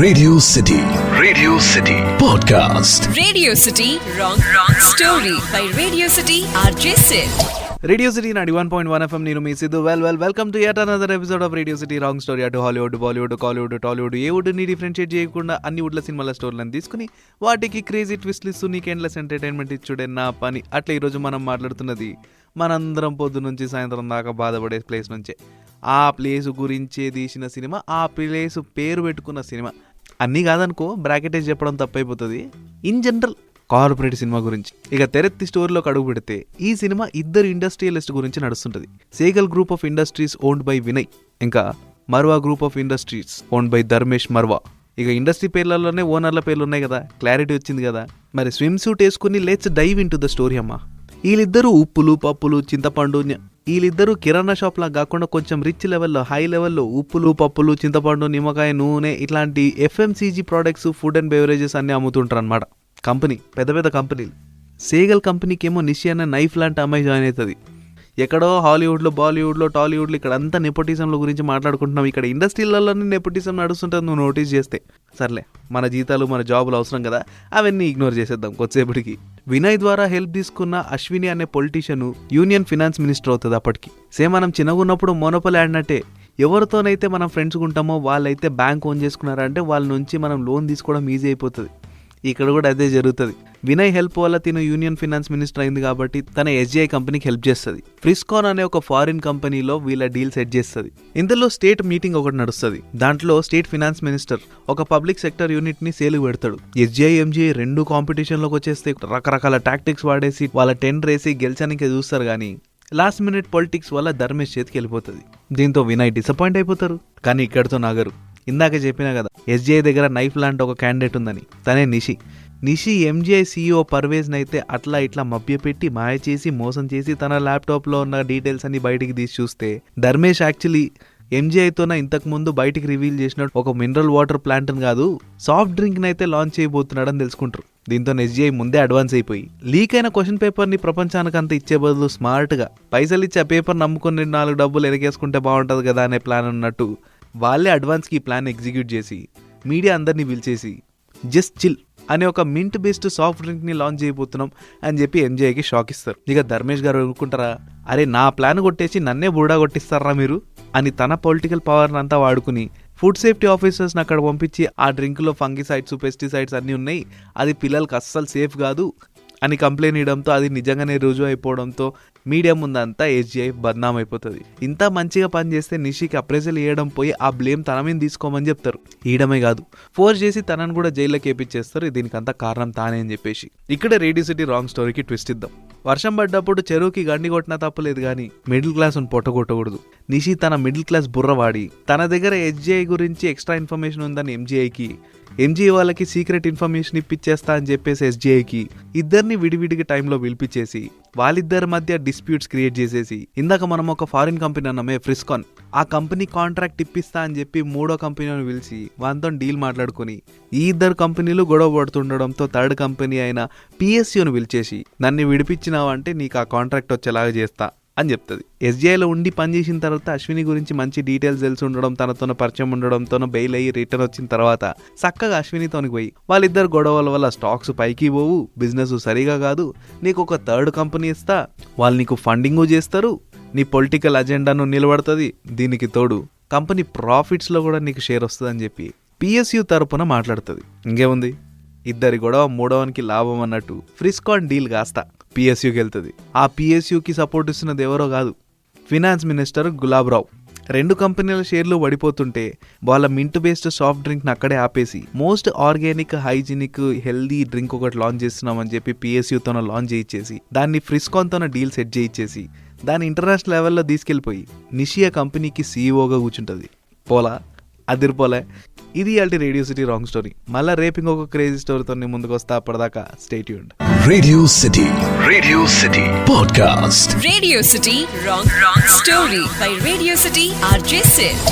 Radio City Podcast. Radio City Wrong Story by Radio City RJ Sid. Radio City 91.1 FM నేను మీ Siddhu. Welcome to yet another episode of Radio City wrong story. అటు Hollywood, Bollywood, Kollywood, Tollywood ఏ వుడ్ని differentiate చేయకుండా అన్ని వుడ్ల సినిమాల స్టోరీలను తీసుకుని వాటికి క్రేజీ ట్విస్ట్లు ఇస్తూ నీకు ఎండ్లెస్ ఎంటర్టైన్మెంట్ ఇచ్చుడే నా పని. అట్లా ఈరోజు మనం మాట్లాడుతున్నది మనందరం పొద్దు నుంచి సాయంత్రం దాకా బాధపడే ప్లేస్ నుంచే. ఆ ప్లేస్ గురించే తీసిన సినిమా, ఆ ప్లేస్ పేరు పెట్టుకున్న సినిమా. అన్నీ కాదనుకో, బ్రాకెటేజ్ చెప్పడం తప్పైపోతుంది. ఇన్ జనరల్ కార్పొరేట్ సినిమా గురించి ఇక తెరెత్తి స్టోరీలోకి అడుగు పెడితే ఈ సినిమా ఇద్దరు ఇండస్ట్రియలిస్ట్ గురించి నడుస్తుంటది. Sehgal group of industries owned by Vinay, ఇంకా Marwah group of industries owned by Dharmesh Marwah. ఇక ఇండస్ట్రీ పేర్లలోనే ఓనర్ల పేర్లు ఉన్నాయి కదా, క్లారిటీ వచ్చింది కదా. మరి స్విమ్ సూట్ వేసుకుని let's dive into the story అమ్మా. వీళ్ళిద్దరూ ఉప్పులు, పప్పులు, చింతపండు, వీళ్ళిద్దరూ కిరాణా షాప్ లా కాకుండా కొంచెం రిచ్ లెవెల్లో, హై లెవెల్లో ఉప్పులు, పప్పులు, చింతపండు, నిమ్మకాయ, నూనె ఇట్లాంటి FMCG products, food and beverages అన్నీ అమ్ముతుంటారు అనమాట. కంపెనీ పెద్ద పెద్ద కంపెనీలు. సేగల్ కంపెనీకి ఏమో నిషి అనే నైఫ్ లాంటి అమ్మాయి జాయిన్ అవుతుంది. ఎక్కడో హాలీవుడ్లో, బాలీవుడ్లో, టాలీవుడ్లో ఇక్కడ అంతా నెపోటిజంల గురించి మాట్లాడుకుంటున్నాం. ఇక్కడ ఇండస్ట్రీలలోనే నెపోటిజం నడుస్తుంటుంది నువ్వు నోటీస్ చేస్తే. సర్లే, మన జీతాలు మన జాబులు అవసరం కదా, అవన్నీ ఇగ్నోర్ చేసేద్దాం కొద్దిసేపటికి. వినయ్ ద్వారా హెల్ప్ తీసుకున్న అశ్విని అనే పొలిటీషియన్ యూనియన్ ఫినాన్స్ మినిస్టర్ అవుతుంది అప్పటికి. సేమ్ మనం చిన్నగా ఉన్నప్పుడు మోనోపలి ఆడినట్టే, ఎవరితోనైతే మనం ఫ్రెండ్స్గా ఉంటామో వాళ్ళైతే బ్యాంక్ ఓన్ చేసుకున్నారంటే వాళ్ళ నుంచి మనం లోన్ తీసుకోవడం ఈజీ అయిపోతుంది. ఇక్కడ కూడా అదే జరుగుతుంది. వినయ్ హెల్ప్ వల్ల తిను యూనియన్ ఫినాన్స్ మినిస్టర్ అయింది కాబట్టి తన SGI కంపెనీకి హెల్ప్ చేస్తుంది. ఫ్రిస్కాన్ అనే ఒక ఫారిన్ కంపెనీలో వీళ్ళ డీల్ సెట్ చేస్తుంది. ఇందులో స్టేట్ మీటింగ్ ఒకటి నడుస్తుంది. దాంట్లో స్టేట్ ఫినాన్స్ మినిస్టర్ ఒక పబ్లిక్ సెక్టర్ యూనిట్ ని సేల్ పెడతాడు. SGI, MGI రెండు కాంపిటీషన్లోకి వచ్చేస్తే రకరకాల టాక్టిక్స్ వాడేసి వాళ్ళ టెండర్ వేసి గెలిచడానికి చూస్తారు. కానీ లాస్ట్ మినిట్ పొలిటిక్స్ వల్ల ధర్మేష్ చేతికి వెళ్ళిపోతుంది. దీంతో వినయ్ డిసప్పాయింట్ అయిపోతారు. కానీ ఇక్కడితో నాగరు. ఇందాక చెప్పినా కదా, SGI దగ్గర నైఫ్ లాంటి ఒక క్యాండిడేట్ ఉందని. తనే నిషి MGI CEO పర్వేజ్ని అయితే అట్లా ఇట్లా మభ్యపెట్టి మాయ చేసి మోసం చేసి తన ల్యాప్టాప్లో ఉన్న డీటెయిల్స్ అన్ని బయటికి తీసి చూస్తే ధర్మేష్ యాక్చువల్లీ MGIతోన ఇంతకు ముందు బయటికి రివీల్ చేసినట్టు ఒక మినరల్ వాటర్ ప్లాంట్ని కాదు, సాఫ్ట్ డ్రింక్ని అయితే లాంచ్ చేయబోతున్నాడని తెలుసుకుంటారు. దీంతో SGI ముందే అడ్వాన్స్ అయిపోయి లీక్ అయిన క్వశ్చన్ పేపర్ని ప్రపంచానికి అంతా ఇచ్చే బదులు స్మార్ట్గా పైసలు ఇచ్చి ఆ పేపర్ నమ్ముకుని 4 డబ్బులు ఎనకేసుకుంటే బాగుంటుంది కదా అనే ప్లాన్ ఉన్నట్టు వాళ్ళే అడ్వాన్స్కి ఈ ప్లాన్ ఎగ్జిక్యూట్ చేసి మీడియా అందరినీ పిలిచేసి జస్ట్ చిల్ అనే ఒక మింట్ బేస్డ్ సాఫ్ట్ డ్రింక్ని లాంచ్ చేయబోతున్నాం అని చెప్పి MGIకి షాక్ ఇస్తారు. ఇక ధర్మేష్ గారు అనుకుంటారా, అరే నా ప్లాన్ కొట్టేసి నన్నే బుడా కొట్టిస్తారా మీరు అని తన పొలిటికల్ పవర్ని అంతా వాడుకుని ఫుడ్ సేఫ్టీ ఆఫీసర్స్ని అక్కడ పంపించి ఆ డ్రింక్లో ఫంగిసైడ్స్, పెస్టిసైడ్స్ అన్నీ ఉన్నాయి, అది పిల్లలకు అస్సలు సేఫ్ కాదు అని కంప్లైంట్ ఇవ్వడంతో అది నిజంగానే రుజువు అయిపోవడంతో మీడియా ముందంతా SGI బద్నాం అయిపోతుంది. ఇంత మంచిగా పనిచేస్తే నిషికి అప్రైజల్ ఇవ్వడం పోయి ఆ బ్లేమ్ తన మీద తీసుకోమని చెప్తారు. ఇయడమే కాదు, ఫోర్స్ చేసి తనను కూడా జైల్లోకి వేపించేస్తారు. దీనికంతా కారణం తానే అని చెప్పేసి. ఇక్కడ రేడియో సిటీ రాంగ్ స్టోరీకి ట్విస్ట్ ఇద్దాం. వర్షం పడ్డప్పుడు చెరువుకి గండి కొట్టినా తప్పలేదు, కానీ మిడిల్ క్లాస్ పొట్టగొట్టకూడదు. నిషి తన మిడిల్ క్లాస్ బుర్ర వాడి తన దగ్గర SGI గురించి ఎక్స్ట్రా ఇన్ఫర్మేషన్ ఉందని MGI వాళ్ళకి సీక్రెట్ ఇన్ఫర్మేషన్ ఇప్పించేస్తా అని చెప్పేసి SGIకి ఇద్దరిని విడివిడిగా టైంలో పిలిపించేసి వాళ్ళిద్దరి మధ్య డిస్ప్యూట్స్ క్రియేట్ చేసేసి, ఇందాక మనం ఒక ఫారిన్ కంపెనీ అన్నామే ఫ్రిస్కాన్, ఆ కంపెనీ కాంట్రాక్ట్ ఇప్పిస్తా అని చెప్పి 3వ కంపెనీని పిలిచి వాళ్ళతో డీల్ మాట్లాడుకుని ఈ ఇద్దరు కంపెనీలు గొడవ పడుతుండడంతో 3rd కంపెనీ అయిన PSUని పిలిచేసి నన్ను విడిపించినావంటే నీకు ఆ కాంట్రాక్ట్ వచ్చేలాగా చేస్తా అని చెప్తుంది. SGIలో ఉండి పనిచేసిన తర్వాత అశ్విని గురించి మంచి డీటెయిల్స్ తెలిసి ఉండడం, తనతో పరిచయం ఉండడంతో బెయిల్ అయ్యి రిటర్న్ వచ్చిన తర్వాత చక్కగా అశ్వినితోనికి పోయి వాళ్ళిద్దరు గొడవల వల్ల స్టాక్స్ పైకి పోవు, బిజినెస్ సరిగా కాదు, నీకు ఒక 3rd కంపెనీ ఇస్తా, వాళ్ళు నీకు ఫండింగ్ చేస్తారు, నీ పొలిటికల్ అజెండాను నిలబడుతుంది, దీనికి తోడు కంపెనీ ప్రాఫిట్స్లో కూడా నీకు షేర్ వస్తుంది అని చెప్పి PSU తరపున మాట్లాడుతుంది. ఇంకేముంది, ఇద్దరి గొడవ 3వనికి లాభం అన్నట్టు ఫ్రిస్కాన్ డీల్ కాస్తా PSUకి వెళ్తుంది. ఆ PSUకి సపోర్ట్ ఇస్తున్నది ఎవరో కాదు, ఫినాన్స్ మినిస్టర్ గులాబ్ రావు. 2 కంపెనీల షేర్లు పడిపోతుంటే వాళ్ళ మింట్ బేస్డ్ సాఫ్ట్ డ్రింక్ని అక్కడే ఆపేసి most organic, hygienic, healthy drink ఒకటి లాంచ్ చేస్తున్నామని చెప్పి PSUతోన లాంచ్ చేయించేసి దాన్ని ఫ్రిస్కాన్తోన డీల్ సెట్ చేయించేసి దాన్ని ఇంటర్నేషనల్ లెవెల్లో తీసుకెళ్ళిపోయి నిషి ఆ కంపెనీకి CEOగా కూర్చుంటుంది. పోలా అదిరిపోలే. ఇది ఇయాల్టి రేడియో సిటీ రాంగ్ స్టోరీ. మళ్ళీ రేపు ఇంకొక క్రేజీ స్టోరీతో ముందుకు వస్తా. అప్పటిదాకా stay tuned. Radio City Podcast. Radio City Wrong Story by Radio City RJ Sid.